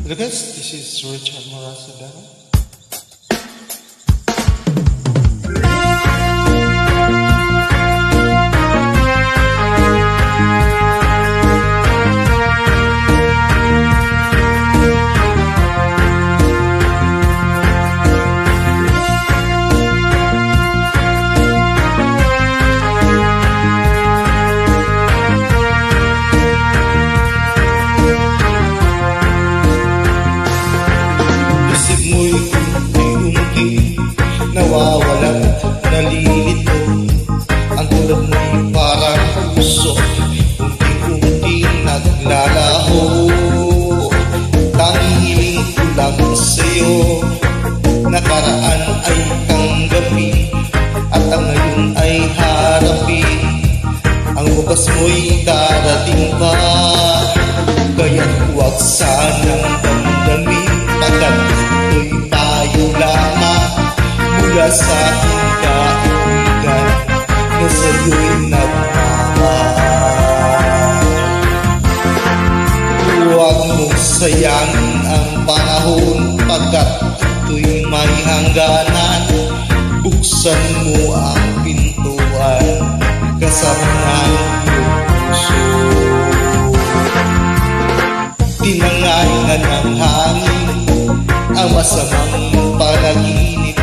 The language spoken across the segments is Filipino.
Hello guys, this is Richard Morasa. Nawawalan, nalilito. Ang tulad mo'y parang puso, unti-unti naglalaho. Tanging ko lang sa'yo, nakaraan ay tanggapin, at ang ngayon ay harapin. Ang wagas mo'y darating pa, kaya't huwag sanang damdamin, pagkat ito'y tayo lamang. Mula sa aking kaibigan na sa'yo'y nagmamahal. Huwag mong sayangin ang panahon, pagkat ito'y may hangganan. Buksan mo ang pintuan, kasama ng iyong puso. Tinangay na ng hangin ang masamang panaginip,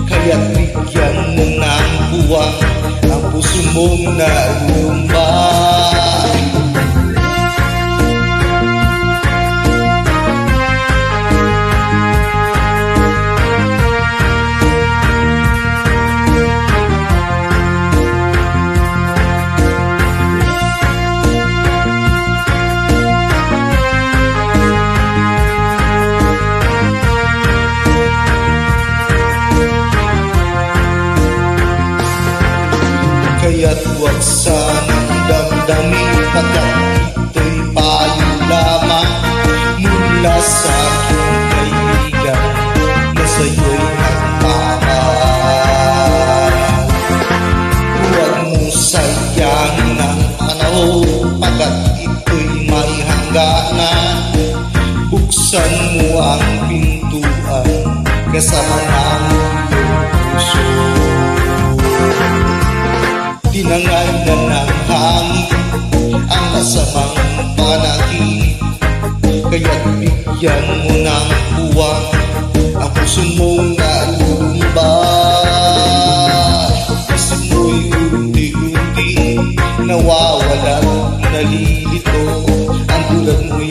kaya't bigyan mo ng buwang ang puso mong nalulumbay. Kaya't huwag sanang damdamin, pagkat ito'y payo lamang mula sa aking kaibigan na sa'yo'y nagmamahal. Huwag mong sayangin ang panahon, pagkat ito'y may hangganan. Buksan mo ang pintuan, kasama ng iyong puso. Tinangay na ng hangin ang masamang panaginip, kaya't bigyan mo ng buwang ang puso mong nalulumbay. Puso mo'y unti-unti nawawalan, nalilito. Ang tulad mo'y